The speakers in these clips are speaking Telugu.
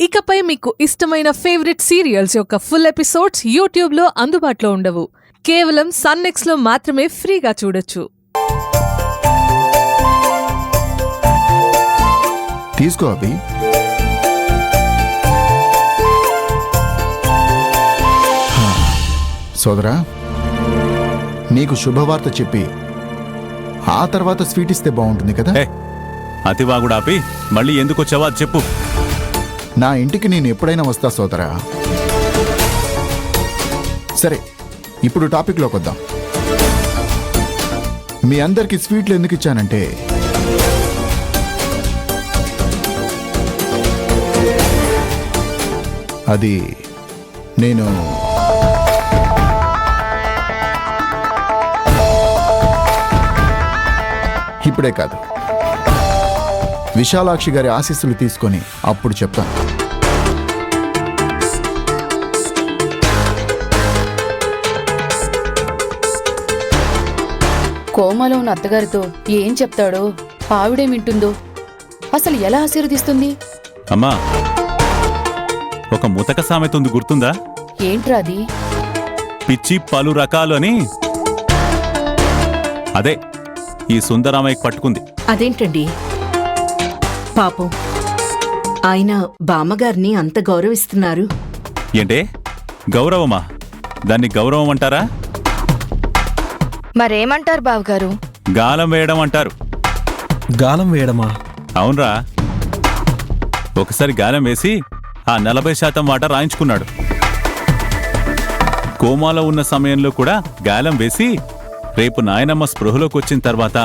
ఇకపై మీకు ఇష్టమైన ఫేవరెట్ సీరియల్స్ యొక్క ఫుల్ ఎపిసోడ్స్ యూట్యూబ్లో అందుబాటులో ఉండవు. కేవలం సన్నెక్స్లో మాత్రమే ఫ్రీగా చూడొచ్చు. తీసుకో అభి. సోదరా, నీకు శుభవార్త చెప్పి ఆ తర్వాత స్వీట్ ఇస్తే బాగుంటుంది కదా. అతివాగుడు ఆపి మళ్ళీ ఎందుకు వచ్చావా చెప్పు. నా ఇంటికి నేను ఎప్పుడైనా వస్తా సోదరా. సరే, ఇప్పుడు టాపిక్లోకి వద్దాం. మీ అందరికి స్వీట్లు ఎందుకు ఇచ్చానంటే, అది నేను ఇప్పుడే కాదు, విశాలాక్షి గారి ఆశీస్సులు తీసుకొని అప్పుడు చెప్తాను. కోమలో ఉన్న అత్తగారితో ఏం చెప్తాడో, ఆవిడేం వింటుందో, అసలు ఎలా ఆశీర్వదిస్తుంది? అమ్మా, ఒక ముతక సామెత ఉంది, గుర్తుందా? ఏంట్రా అది? పిచ్చి పలు రకాలు అని. అదే ఈ సుందరామయ్యకి పట్టుకుంది. అదేంటండి పాపం, ఆయన బామ్మగారిని అంత గౌరవిస్తున్నారు. ఏంటే గౌరవమా? దాన్ని గౌరవం అంటారా? మరేమంటారు బావగారు? గాలం వేయడం అంటారు. గాలం వేయడమా? అవునరా, ఒకసారి గాలం వేసి ఆ 40% మాట రాయించుకున్నాడు. కోమాలో ఉన్న సమయంలో కూడా గాలం వేసి రేపు నాయనమ్మ స్పృహలోకి వచ్చిన తర్వాత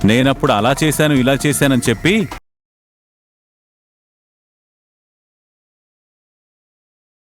నేనప్పుడు అలా చేశాను ఇలా చేశానని చెప్పి